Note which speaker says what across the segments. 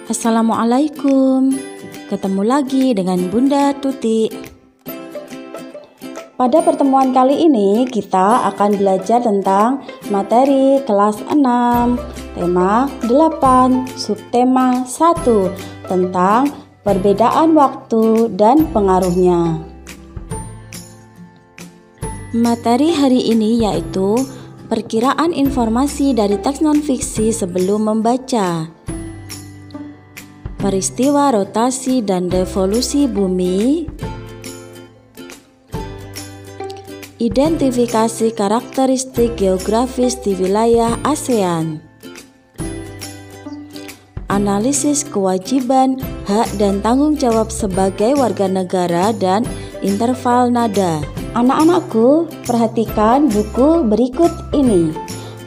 Speaker 1: Assalamualaikum. Ketemu lagi dengan Bunda Tuti. Pada pertemuan kali ini kita akan belajar tentang materi kelas 6, tema 8, subtema 1 tentang perbedaan waktu dan pengaruhnya. Materi hari ini yaitu perkiraan informasi dari teks non-fiksi sebelum membaca. Peristiwa rotasi dan revolusi bumi, identifikasi karakteristik geografis di wilayah ASEAN, analisis kewajiban, hak dan tanggung jawab sebagai warga negara dan interval nada. Anak-anakku, perhatikan buku berikut ini.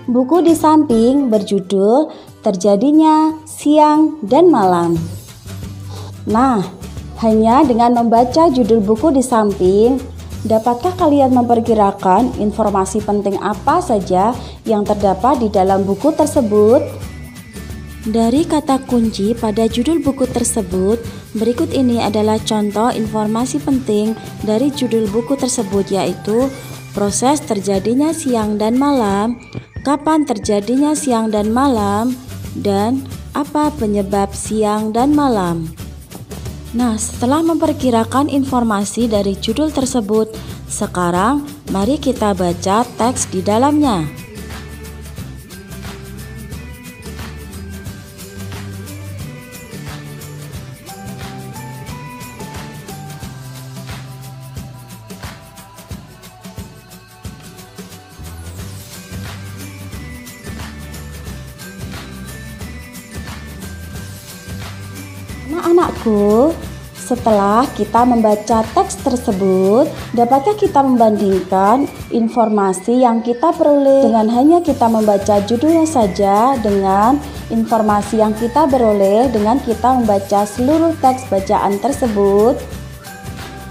Speaker 1: Buku di samping berjudul Terjadinya Siang dan Malam. Nah, hanya dengan membaca judul buku di samping, dapatkah kalian memperkirakan informasi penting apa saja yang terdapat di dalam buku tersebut? Dari kata kunci pada judul buku tersebut, berikut ini adalah contoh informasi penting dari judul buku tersebut, yaitu proses terjadinya siang dan malam, kapan terjadinya siang dan malam, dan apa penyebab siang dan malam. Nah, setelah memperkirakan informasi dari judul tersebut, sekarang mari kita baca teks di dalamnya. Anak-anakku, setelah kita membaca teks tersebut, dapatkah kita membandingkan informasi yang kita peroleh dengan hanya kita membaca judulnya saja dengan informasi yang kita peroleh dengan kita membaca seluruh teks bacaan tersebut?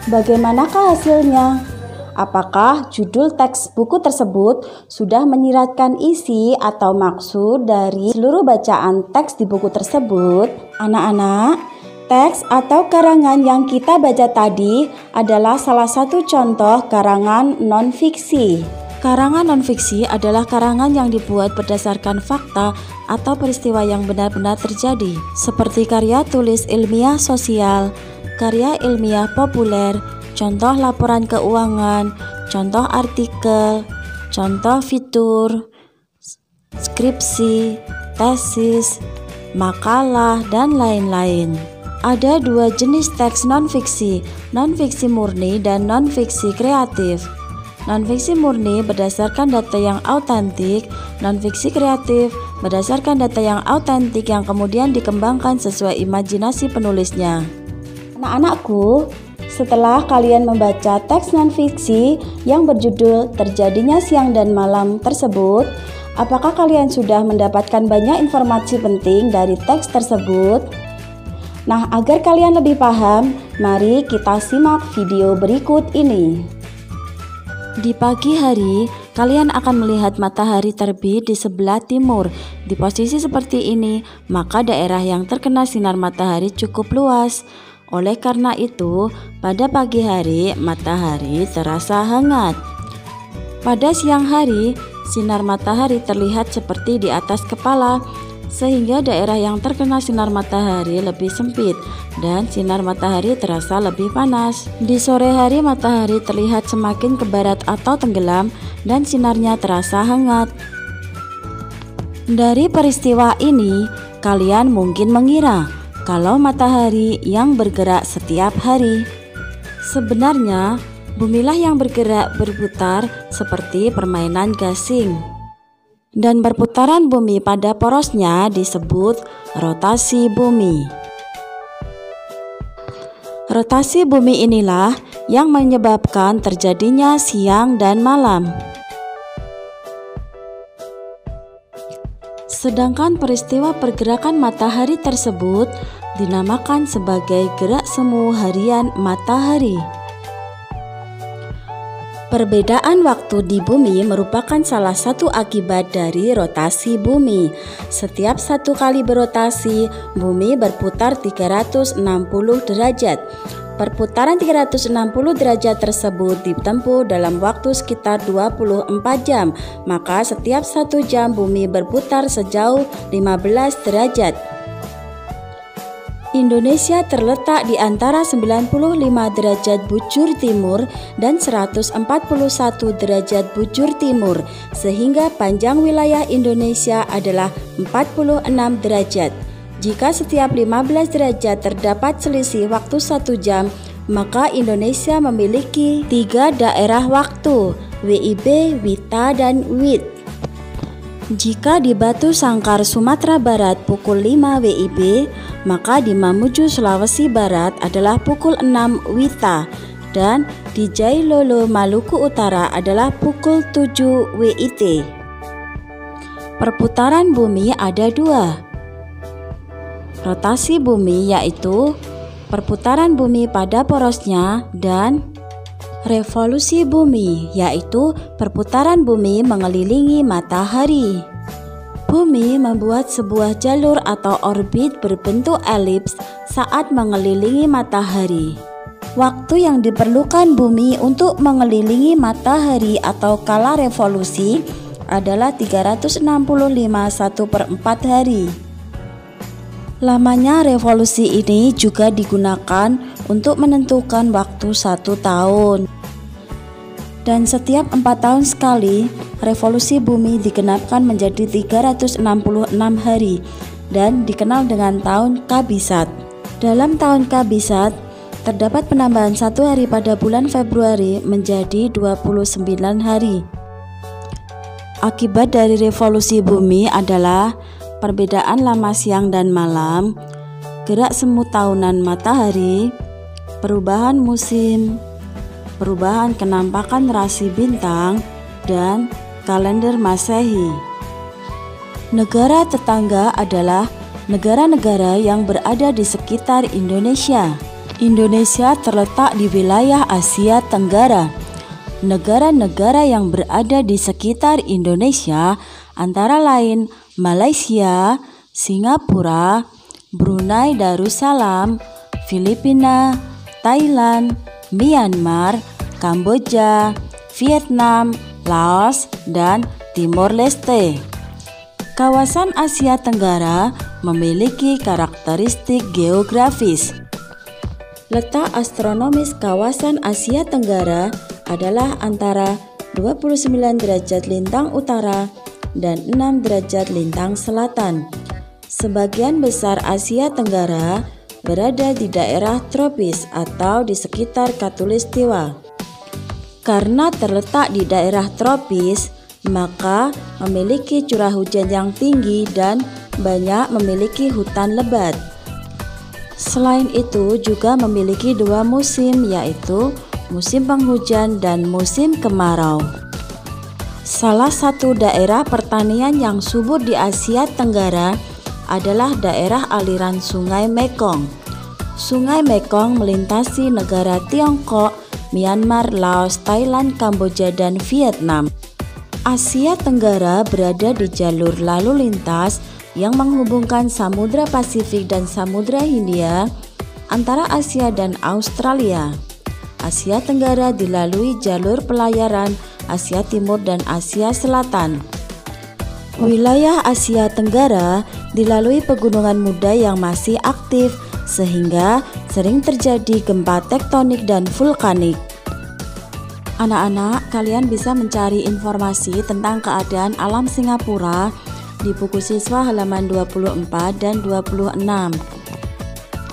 Speaker 1: Bagaimanakah hasilnya? Apakah judul teks buku tersebut sudah menyiratkan isi atau maksud dari seluruh bacaan teks di buku tersebut? Anak-anak, teks atau karangan yang kita baca tadi adalah salah satu contoh karangan non-fiksi. Karangan non-fiksi adalah karangan yang dibuat berdasarkan fakta atau peristiwa yang benar-benar terjadi, seperti karya tulis ilmiah sosial, karya ilmiah populer, contoh laporan keuangan, contoh artikel, contoh fitur, skripsi, tesis, makalah, dan lain-lain. Ada dua jenis teks non-fiksi, non-fiksi murni dan non-fiksi kreatif. Non-fiksi murni berdasarkan data yang autentik, non-fiksi kreatif berdasarkan data yang autentik yang kemudian dikembangkan sesuai imajinasi penulisnya. Anak-anakku, setelah kalian membaca teks non-fiksi yang berjudul Terjadinya Siang dan Malam tersebut, apakah kalian sudah mendapatkan banyak informasi penting dari teks tersebut? Nah, agar kalian lebih paham, mari kita simak video berikut ini. Di pagi hari, kalian akan melihat matahari terbit di sebelah timur. Di posisi seperti ini, maka daerah yang terkena sinar matahari cukup luas. Oleh karena itu, pada pagi hari, matahari terasa hangat. Pada siang hari, sinar matahari terlihat seperti di atas kepala, sehingga daerah yang terkena sinar matahari lebih sempit dan sinar matahari terasa lebih panas. Di sore hari matahari terlihat semakin ke barat atau tenggelam dan sinarnya terasa hangat. Dari peristiwa ini, kalian mungkin mengira kalau matahari yang bergerak setiap hari. Sebenarnya, bumilah yang bergerak berputar seperti permainan gasing. Dan perputaran bumi pada porosnya disebut rotasi bumi. Rotasi bumi inilah yang menyebabkan terjadinya siang dan malam. Sedangkan peristiwa pergerakan matahari tersebut dinamakan sebagai gerak semu harian matahari. Perbedaan waktu di bumi merupakan salah satu akibat dari rotasi bumi. Setiap satu kali berotasi, bumi berputar 360 derajat. Perputaran 360 derajat tersebut ditempuh dalam waktu sekitar 24 jam, maka setiap 1 jam bumi berputar sejauh 15 derajat. Indonesia terletak di antara 95 derajat bujur timur dan 141 derajat bujur timur, sehingga panjang wilayah Indonesia adalah 46 derajat. Jika setiap 15 derajat terdapat selisih waktu 1 jam, maka Indonesia memiliki 3 daerah waktu, WIB, WITA, dan WIT. Jika di Batu Sangkar, Sumatera Barat pukul 5 WIB, maka di Mamuju, Sulawesi Barat adalah pukul 6 WITA, dan di Jailolo, Maluku Utara adalah pukul 7 WIT. Perputaran bumi ada 2. Rotasi bumi yaitu perputaran bumi pada porosnya, dan revolusi bumi yaitu perputaran bumi mengelilingi matahari. Bumi membuat sebuah jalur atau orbit berbentuk elips saat mengelilingi matahari. Waktu yang diperlukan bumi untuk mengelilingi matahari atau kala revolusi adalah 365 1/4 hari. Lamanya revolusi ini juga digunakan untuk menentukan waktu 1 tahun. Dan setiap 4 tahun sekali, revolusi bumi digenapkan menjadi 366 hari dan dikenal dengan tahun Kabisat. Dalam tahun Kabisat, terdapat penambahan 1 hari pada bulan Februari menjadi 29 hari. Akibat dari revolusi bumi adalah perbedaan lama siang dan malam, gerak semu tahunan matahari, perubahan musim, perubahan kenampakan rasi bintang, dan kalender Masehi. Negara tetangga adalah negara-negara yang berada di sekitar Indonesia. Indonesia terletak di wilayah Asia Tenggara. Negara-negara yang berada di sekitar Indonesia antara lain Malaysia, Singapura, Brunei Darussalam, Filipina, Thailand, Myanmar, Kamboja, Vietnam, Laos, dan Timor Leste. Kawasan Asia Tenggara memiliki karakteristik geografis. Letak astronomis kawasan Asia Tenggara adalah antara 29 derajat lintang utara dan 6 derajat lintang selatan. Sebagian besar Asia Tenggara berada di daerah tropis atau di sekitar Khatulistiwa. Karena terletak di daerah tropis, maka memiliki curah hujan yang tinggi dan banyak memiliki hutan lebat. Selain itu juga memiliki 2 musim, yaitu musim penghujan dan musim kemarau. Salah satu daerah pertanian yang subur di Asia Tenggara adalah daerah aliran Sungai Mekong. Sungai Mekong melintasi negara Tiongkok, Myanmar, Laos, Thailand, Kamboja, dan Vietnam. Asia Tenggara berada di jalur lalu lintas yang menghubungkan Samudra Pasifik dan Samudra Hindia antara Asia dan Australia. Asia Tenggara dilalui jalur pelayaran Asia Timur dan Asia Selatan. Wilayah Asia Tenggara dilalui pegunungan muda yang masih aktif, sehingga sering terjadi gempa tektonik dan vulkanik. Anak-anak, kalian bisa mencari informasi tentang keadaan alam Singapura di buku siswa halaman 24 dan 26.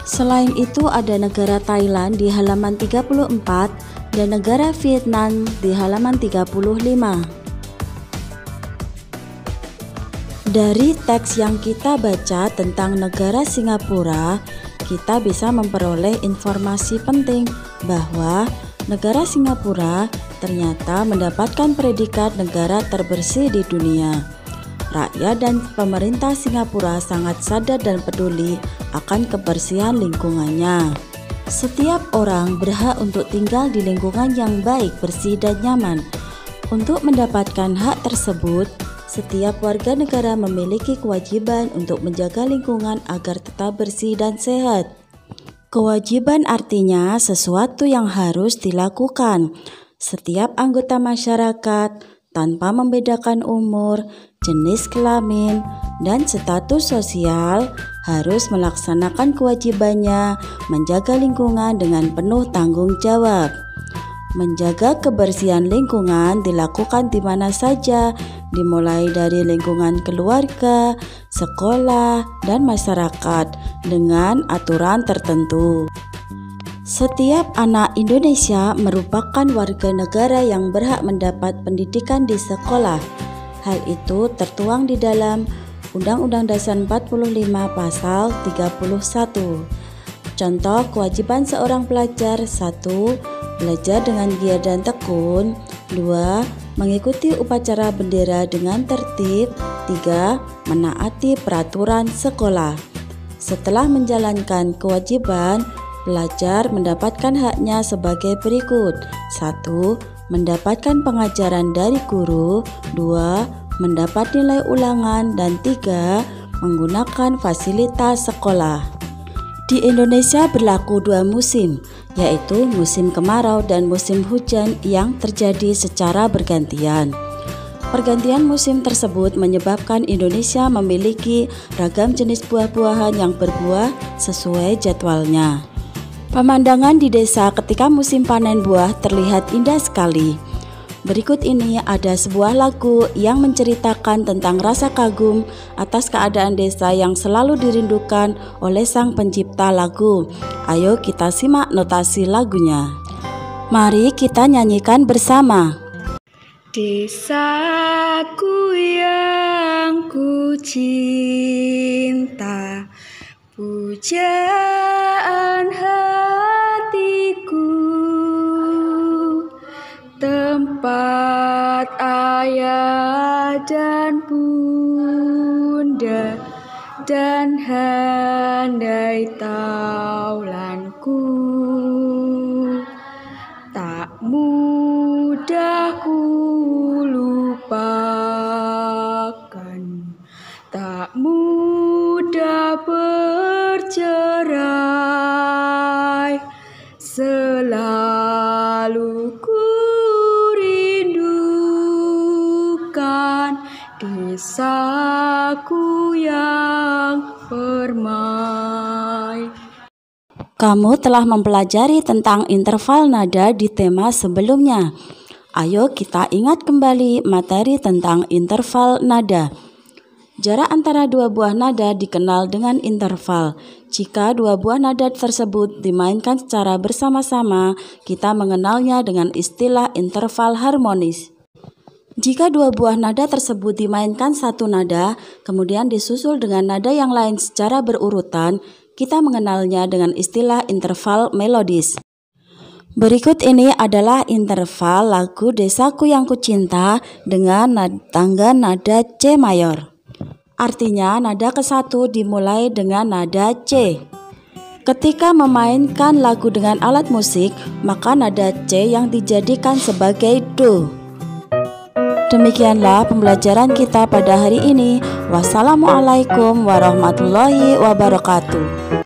Speaker 1: Selain itu ada negara Thailand di halaman 34 dan negara Vietnam di halaman 35. Dari teks yang kita baca tentang negara Singapura, kita bisa memperoleh informasi penting bahwa negara Singapura ternyata mendapatkan predikat negara terbersih di dunia. Rakyat dan pemerintah Singapura sangat sadar dan peduli akan kebersihan lingkungannya. Setiap orang berhak untuk tinggal di lingkungan yang baik, bersih, dan nyaman. Untuk mendapatkan hak tersebut, setiap warga negara memiliki kewajiban untuk menjaga lingkungan agar tetap bersih dan sehat. Kewajiban artinya sesuatu yang harus dilakukan. Setiap anggota masyarakat, tanpa membedakan umur, jenis kelamin, dan status sosial, harus melaksanakan kewajibannya menjaga lingkungan dengan penuh tanggung jawab. Menjaga kebersihan lingkungan dilakukan di mana saja, dimulai dari lingkungan keluarga, sekolah, dan masyarakat dengan aturan tertentu. Setiap anak Indonesia merupakan warga negara yang berhak mendapat pendidikan di sekolah. Hal itu tertuang di dalam Undang-Undang Dasar 45 Pasal 31. Contoh kewajiban seorang pelajar: 1. Belajar dengan giat dan tekun. 2. Mengikuti upacara bendera dengan tertib. 3. Menaati peraturan sekolah. Setelah menjalankan kewajiban, pelajar mendapatkan haknya sebagai berikut: 1. Mendapatkan pengajaran dari guru. 2. Mendapat nilai ulangan. Dan 3. Menggunakan fasilitas sekolah. Di Indonesia berlaku 2 musim, yaitu musim kemarau dan musim hujan yang terjadi secara bergantian. Pergantian musim tersebut menyebabkan Indonesia memiliki ragam jenis buah-buahan yang berbuah sesuai jadwalnya. Pemandangan di desa ketika musim panen buah terlihat indah sekali. Berikut ini ada sebuah lagu yang menceritakan tentang rasa kagum atas keadaan desa yang selalu dirindukan oleh sang pencipta lagu. Ayo kita simak notasi lagunya. Mari kita nyanyikan bersama.
Speaker 2: Desaku yang ku cinta, pujaan hatiku, tempat ayah dan bunda dan handai taulanku. Tak mudah ku lupakan, tak mudah bercerai, selalu ku rindukan desaku yang permai.
Speaker 1: Kamu telah mempelajari tentang interval nada di tema sebelumnya. Ayo kita ingat kembali materi tentang interval nada. Jarak antara dua buah nada dikenal dengan interval. Jika dua buah nada tersebut dimainkan secara bersama-sama, kita mengenalnya dengan istilah interval harmonis. Jika dua buah nada tersebut dimainkan satu nada, kemudian disusul dengan nada yang lain secara berurutan, kita mengenalnya dengan istilah interval melodis. Berikut ini adalah interval lagu Desaku Yang Kucinta dengan tangga nada C mayor. Artinya nada ke-1 dimulai dengan nada C. Ketika memainkan lagu dengan alat musik, maka nada C yang dijadikan sebagai Do. Demikianlah pembelajaran kita pada hari ini. Wassalamualaikum warahmatullahi wabarakatuh.